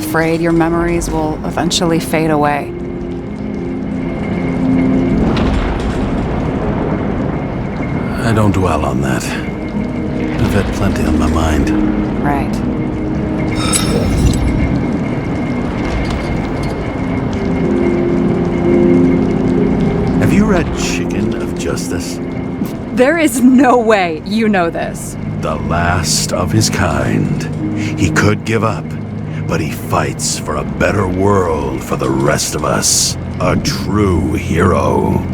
afraid your memories will eventually fade away? I don't dwell on that. I've had plenty on my mind. Right. Have you read Chicken of Justice? There is no way you know this. The last of his kind. He could give up, but he fights for a better world for the rest of us. A true hero.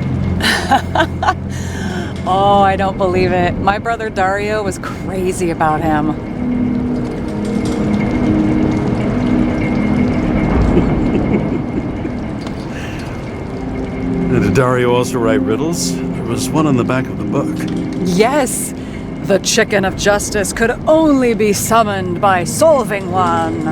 Oh, I don't believe it. My brother Dario was crazy about him. Did Dario also write riddles? There was one on the back of the book. Yes! The chicken of justice could only be summoned by solving one.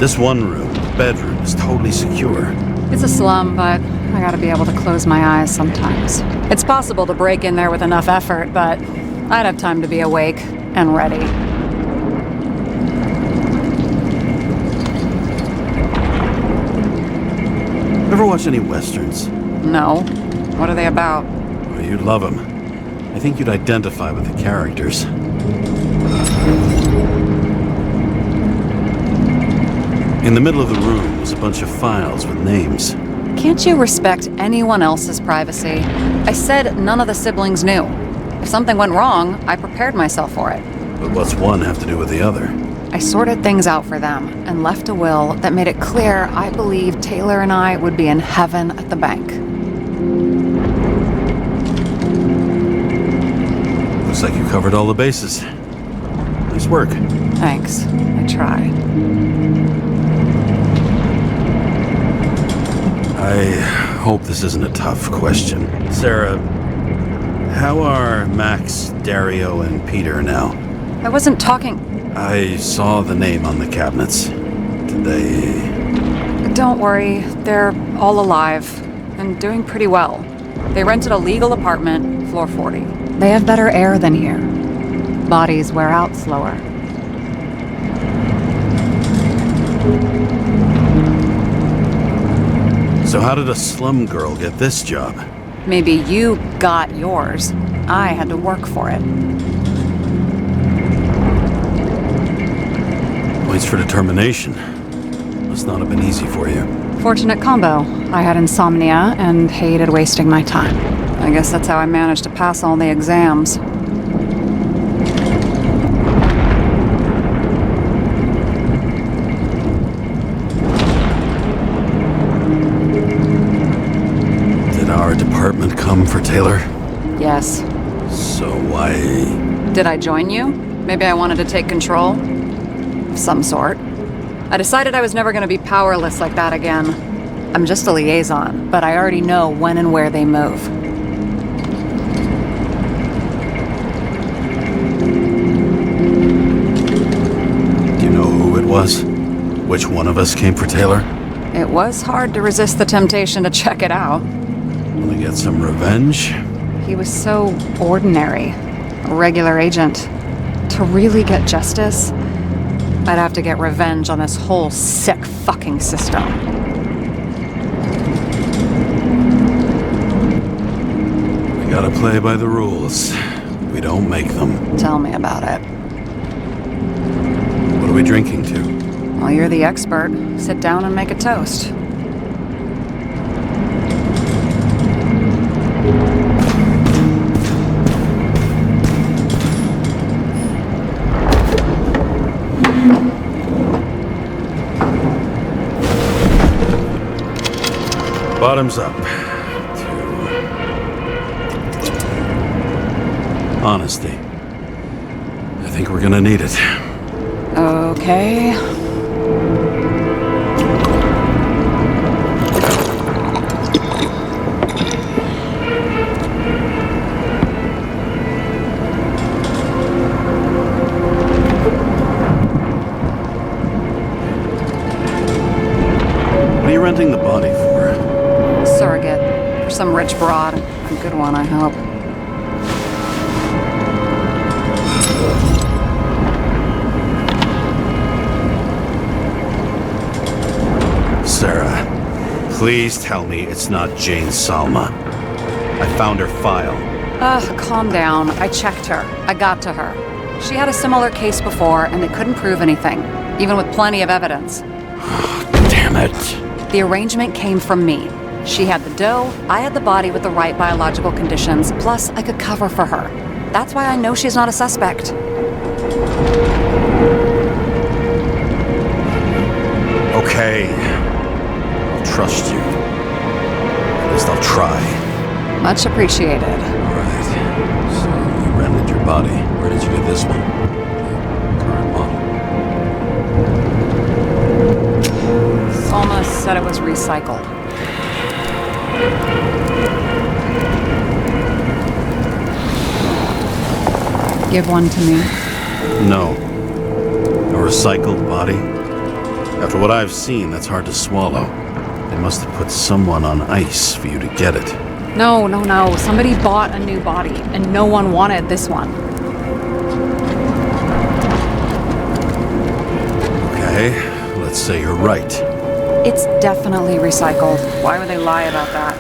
This one room, the bedroom, is totally secure. It's a slum, but I gotta be able to close my eyes sometimes. It's possible to break in there with enough effort, but I'd have time to be awake and ready. Ever watch any westerns? No. What are they about? Well, you'd love them. I think you'd identify with the characters. In the middle of the room was a bunch of files with names. Can't you respect anyone else's privacy? I said none of the siblings knew. If something went wrong, I prepared myself for it. But what's one have to do with the other? I sorted things out for them and left a will that made it clear I believed Taylor and I would be in heaven at the bank. Looks like you covered all the bases. Nice work. Thanks. I tried. I hope this isn't a tough question. Sarah, how are Max, Dario, and Peter now? I wasn't talking... I saw the name on the cabinets. Did they... Don't worry, they're all alive and doing pretty well. They rented a legal apartment, floor 40. They have better air than here. Bodies wear out slower. So how did a slum girl get this job? Maybe you got yours. I had to work for it. Points for determination. Must not have been easy for you. Fortunate combo. I had insomnia and hated wasting my time. I guess that's how I managed to pass all the exams. Did our department come for Taylor? Yes. So why... Did I join you? Maybe I wanted to take control? Of some sort. I decided I was never going to be powerless like that again. I'm just a liaison, but I already know when and where they move. Do you know who it was? Which one of us came for Taylor? It was hard to resist the temptation to check it out. Want to get some revenge? He was so ordinary. A regular agent. To really get justice, I'd have to get revenge on this whole sick fucking system. We gotta play by the rules. We don't make them. Tell me about it. What are we drinking to? Well, you're the expert. Sit down and make a toast. Bottoms up. To honesty. I think we're gonna need it. Okay. What are you renting the body for? Surrogate. For some rich broad. A good one, I hope. Please tell me it's not Jane Salma. I found her file. Calm down. I checked her. I got to her. She had a similar case before, and they couldn't prove anything, even with plenty of evidence. Damn it. The arrangement came from me. She had the dough, I had the body with the right biological conditions, plus I could cover for her. That's why I know she's not a suspect. Okay. I'll trust you. At least I'll try. Much appreciated. All right. So you rented your body. Where did you get this one? Current model. Salma said it was recycled. Give one to me. No. A recycled body? After what I've seen, that's hard to swallow. They must have put someone on ice for you to get it. No. Somebody bought a new body, and no one wanted this one. Okay, let's say you're right. It's definitely recycled. Why would they lie about that?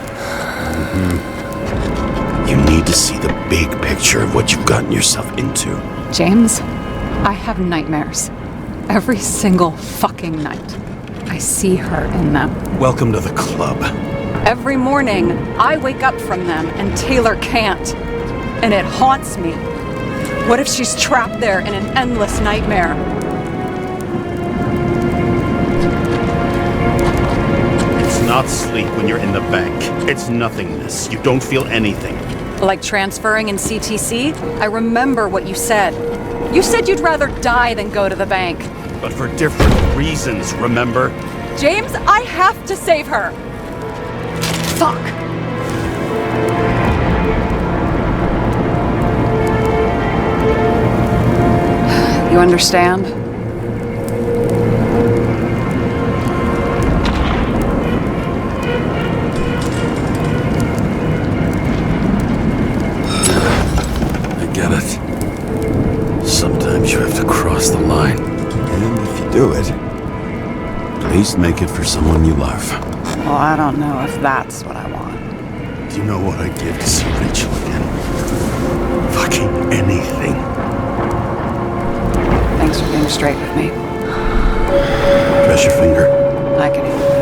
You need to see the big picture of what you've gotten yourself into. James, I have nightmares. Every single fucking night. I see her in them. Welcome to the club. Every morning, I wake up from them and Taylor can't. And it haunts me. What if she's trapped there in an endless nightmare? It's not sleep when you're in the bank. It's nothingness. You don't feel anything. Like transferring in CTC? I remember what you said. You said you'd rather die than go to the bank. But for different reasons, remember? James, I have to save her! Fuck! You understand? I get it. Sometimes you have to cross the line. And if you do it, at least make it for someone you love. Well, I don't know if that's what I want. Do you know what I'd give to see Rachel again? Fucking anything. Thanks for being straight with me. Press your finger. I can handle it.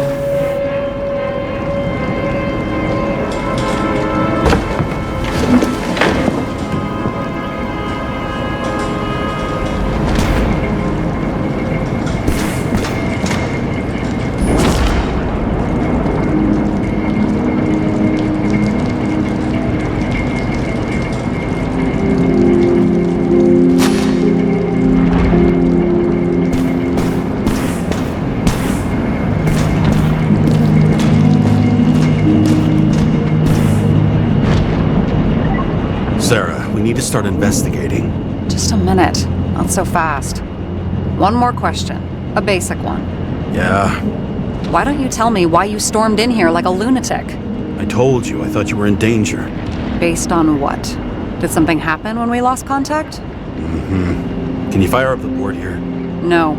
Sarah, we need to start investigating. Just a minute. Not so fast. One more question. A basic one. Yeah, Why don't you tell me why you stormed in here like a lunatic? I told you. I thought you were in danger. Based on what? Did something happen when we lost contact? Can you fire up the board here? No.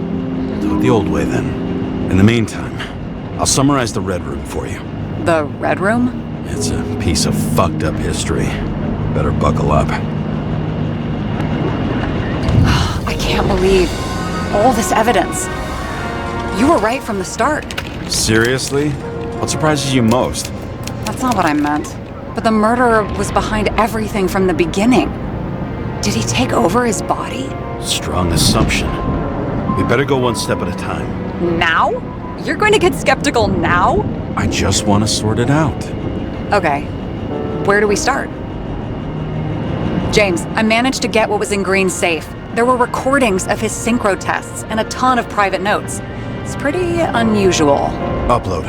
Do it the old way, then. In the meantime, I'll summarize the Red Room for you. The Red Room? It's a piece of fucked up history. Better buckle up. I can't believe all this evidence. You were right from the start. Seriously? What surprises you most? That's not what I meant. But the murderer was behind everything from the beginning. Did he take over his body? Strong assumption. We better go one step at a time. Now? You're going to get skeptical now? I just want to sort it out. Okay. Where do we start? James, I managed to get what was in Green's safe. There were recordings of his synchro tests and a ton of private notes. It's pretty unusual. Upload.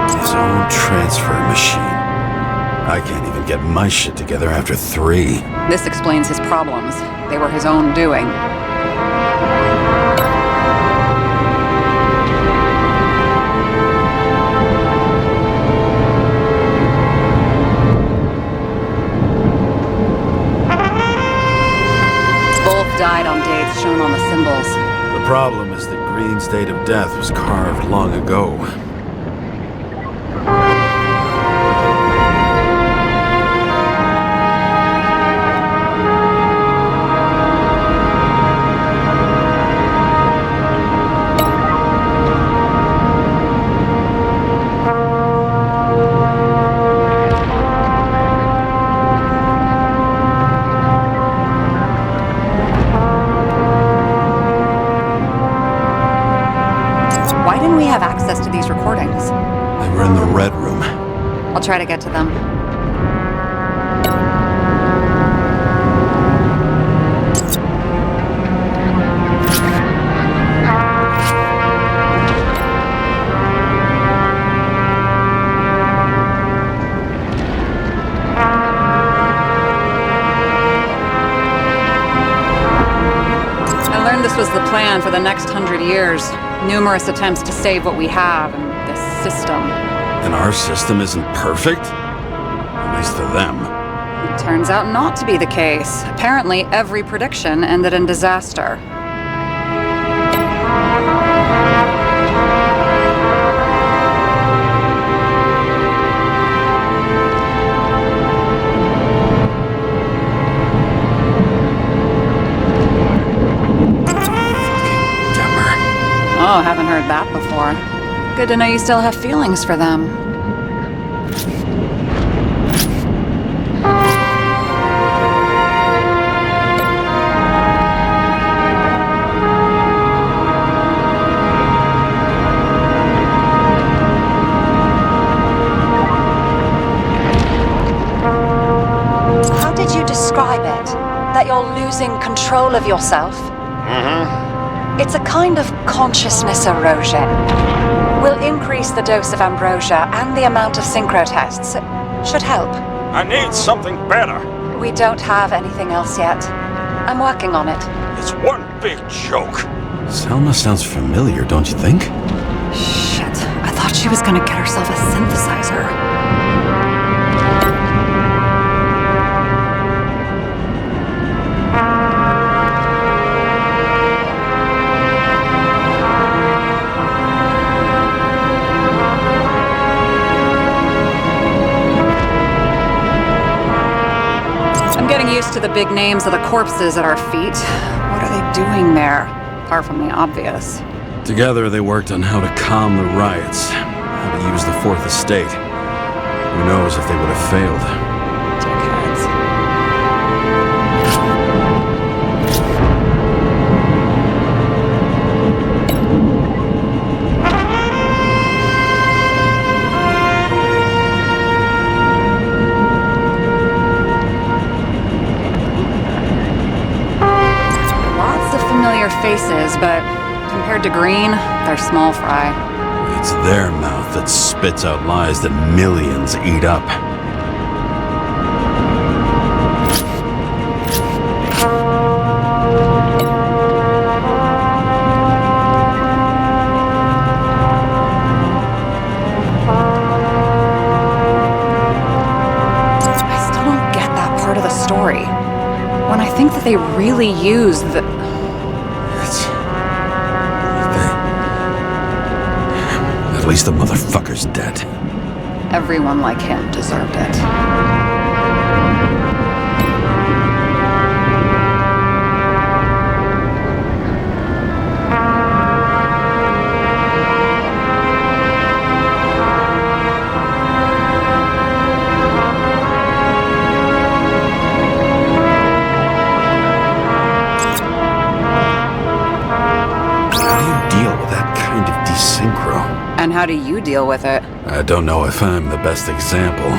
His own transfer machine. I can't even get my shit together after 3. This explains his problems. They were his own doing. The problem is that Green's date of death was carved long ago. Why didn't we have access to these recordings? They were in the Red Room. I'll try to get to them. I learned this was the plan for the next 100 years. Numerous attempts to save what we have in this system. And our system isn't perfect? At least to them. It turns out not to be the case. Apparently, every prediction ended in disaster. Oh, haven't heard that before. Good to know you still have feelings for them. How did you describe it? That you're losing control of yourself? It's a kind of consciousness erosion. We'll increase the dose of ambrosia and the amount of synchro tests. It should help. I need something better. We don't have anything else yet. I'm working on it. It's one big joke. Selma sounds familiar, don't you think? Shit, I thought she was gonna get herself a synthesizer. To the big names of the corpses at our feet. What are they doing there? Apart from the obvious. Together they worked on how to calm the riots, how to use the Fourth Estate. Who knows if they would have failed. Dickheads. Faces, but compared to Green, they're small fry. It's their mouth that spits out lies that millions eat up. I still don't get that part of the story. When I think that they really used the... At least the motherfucker's dead. Everyone like him deserved it. How do you deal with that kind of desynchro? And how do you deal with it? I don't know if I'm the best example.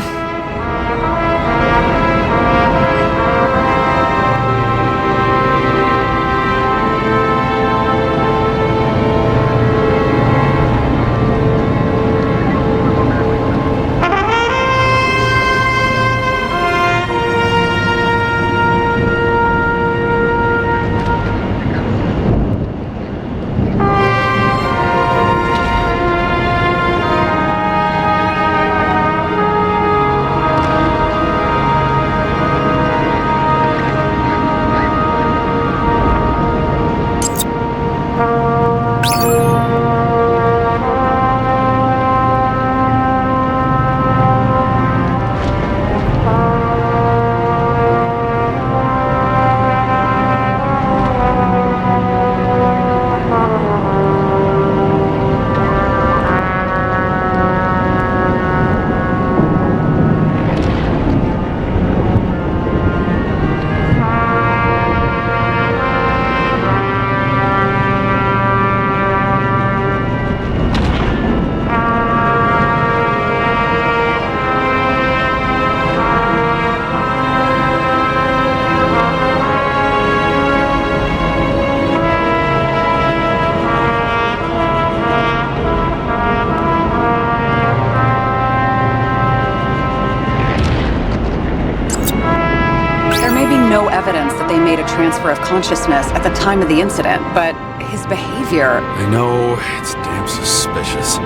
transfer of consciousness at the time of the incident, but his behavior... I know, it's damn suspicious.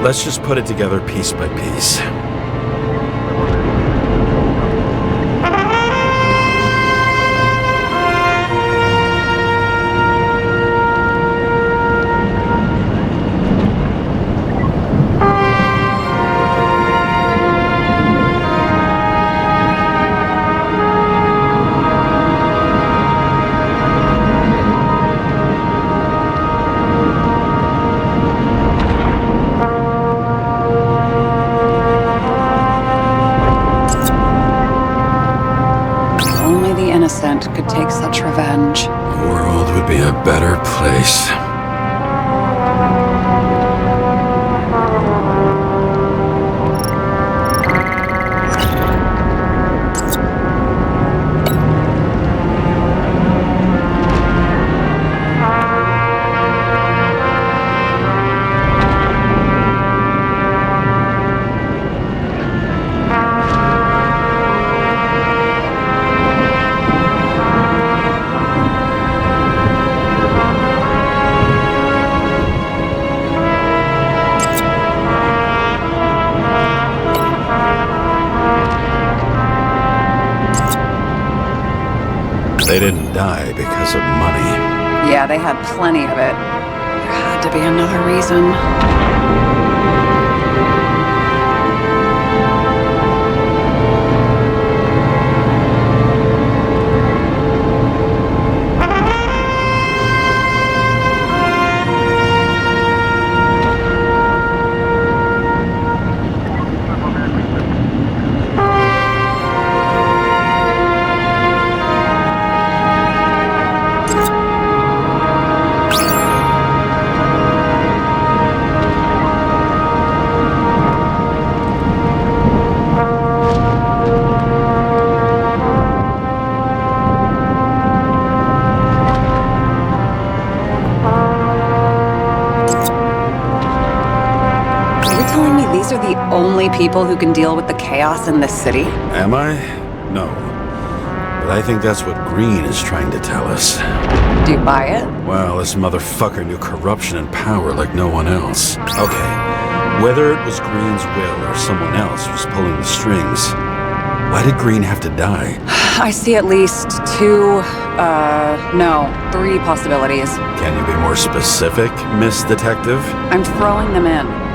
Let's just put it together piece by piece. Could take such revenge. The world would be a better place. They didn't die because of money. Yeah, they had plenty of it. There had to be another reason. Only people who can deal with the chaos in this city? Am I? No. But I think that's what Green is trying to tell us. Do you buy it? Well, this motherfucker knew corruption and power like no one else. Okay, whether it was Green's will or someone else was pulling the strings, why did Green have to die? I see at least three possibilities. Can you be more specific, Miss Detective? I'm throwing them in.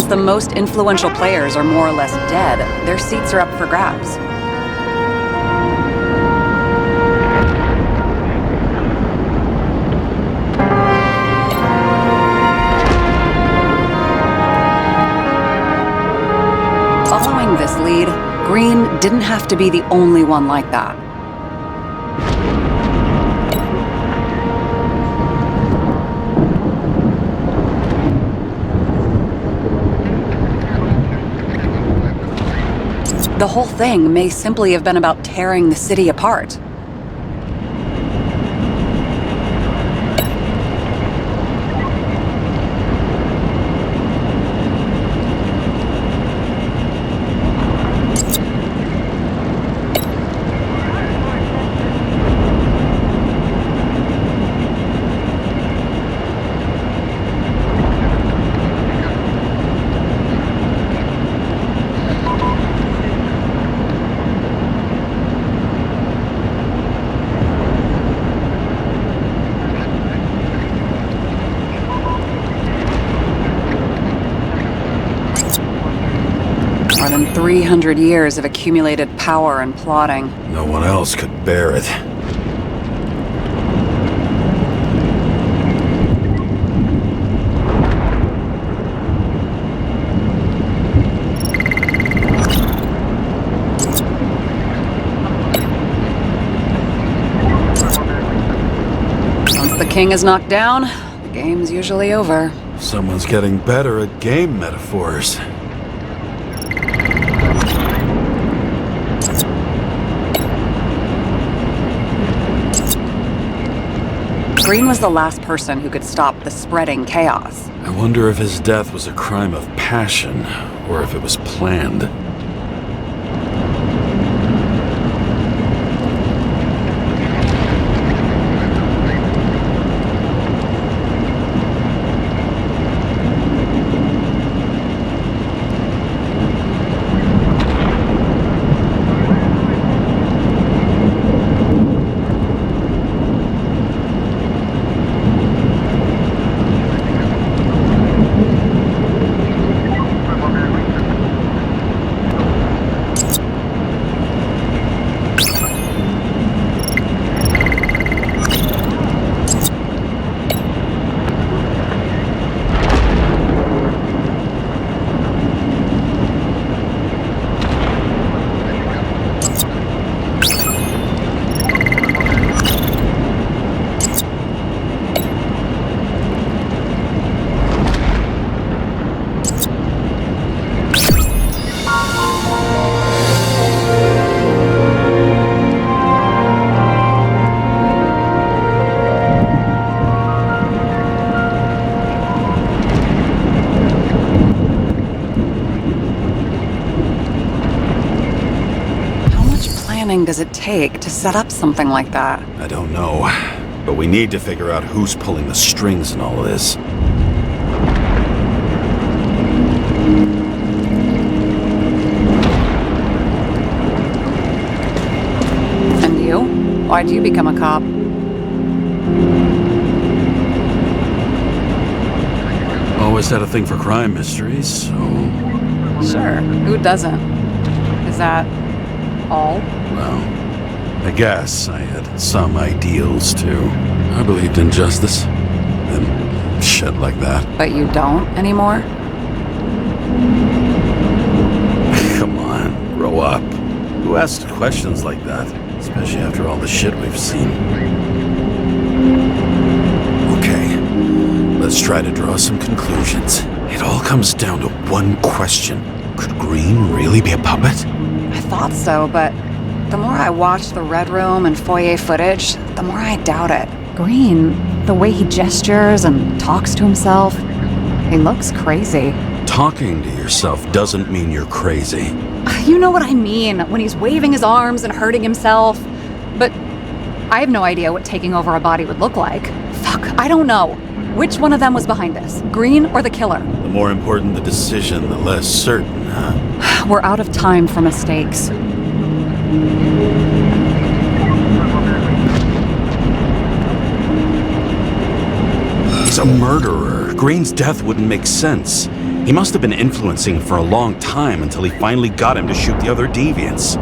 The most influential players are more or less dead. Their seats are up for grabs. Following this lead, Green didn't have to be the only one like that. The whole thing may simply have been about tearing the city apart. More than 300 years of accumulated power and plotting. No one else could bear it. Once the king is knocked down, the game's usually over. Someone's getting better at game metaphors. Green was the last person who could stop the spreading chaos. I wonder if his death was a crime of passion, or if it was planned. Does it take to set up something like that? I don't know, but we need to figure out who's pulling the strings in all of this. And you? Why'd you become a cop? Always had a thing for crime mysteries, so... Sure, who doesn't? Is that all? Well, I guess I had some ideals, too. I believed in justice. And shit like that. But you don't anymore? Come on, grow up. Who asks questions like that? Especially after all the shit we've seen. Okay, let's try to draw some conclusions. It all comes down to one question. Could Green really be a puppet? I thought so, but the more I watch the Red Room and foyer footage, the more I doubt it. Green, the way he gestures and talks to himself, he looks crazy. Talking to yourself doesn't mean you're crazy. You know what I mean, when he's waving his arms and hurting himself. But I have no idea what taking over a body would look like. Fuck, I don't know. Which one of them was behind this, Green or the killer? The more important the decision, the less certain, huh? We're out of time for mistakes. He's a murderer. Green's death wouldn't make sense. He must have been influencing for a long time until he finally got him to shoot the other deviants.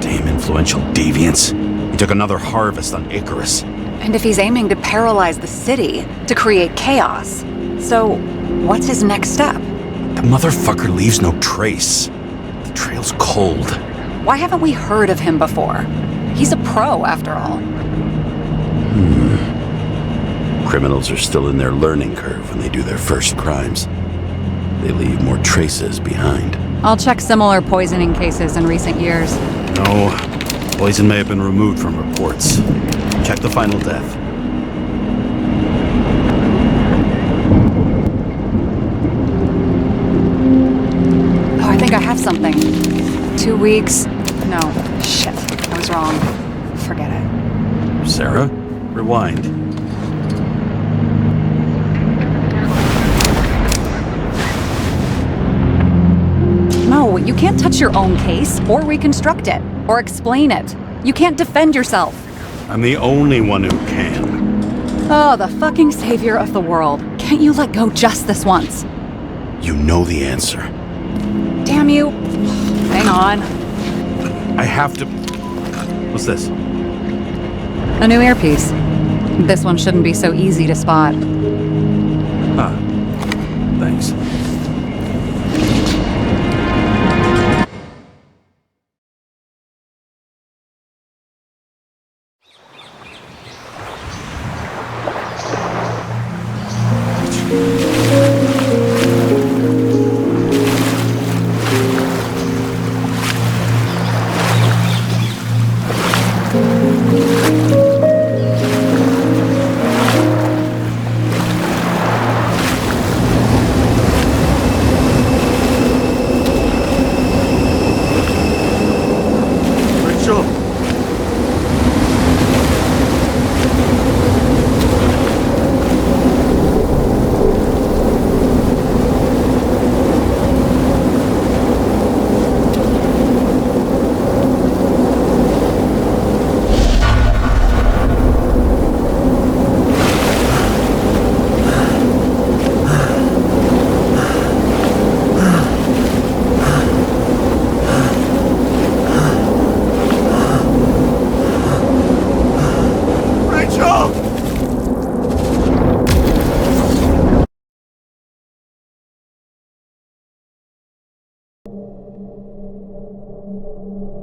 Damn influential deviants. He took another harvest on Icarus. And if he's aiming to paralyze the city, to create chaos, so what's his next step? The motherfucker leaves no trace. The trail's cold. Why haven't we heard of him before? He's a pro, after all. Criminals are still in their learning curve when they do their first crimes. They leave more traces behind. I'll check similar poisoning cases in recent years. No, poison may have been removed from reports. Check the final death. Oh, I think I have something. 2 weeks. No, shit. I was wrong. Forget it. Sarah, rewind. No, you can't touch your own case, or reconstruct it, or explain it. You can't defend yourself. I'm the only one who can. Oh, the fucking savior of the world. Can't you let go just this once? You know the answer. Damn you. Hang on. I have to... What's this? A new earpiece. This one shouldn't be so easy to spot. Ah, thanks.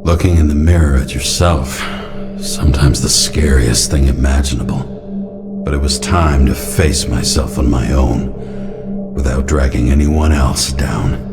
Looking in the mirror at yourself, sometimes the scariest thing imaginable. But it was time to face myself on my own, without dragging anyone else down.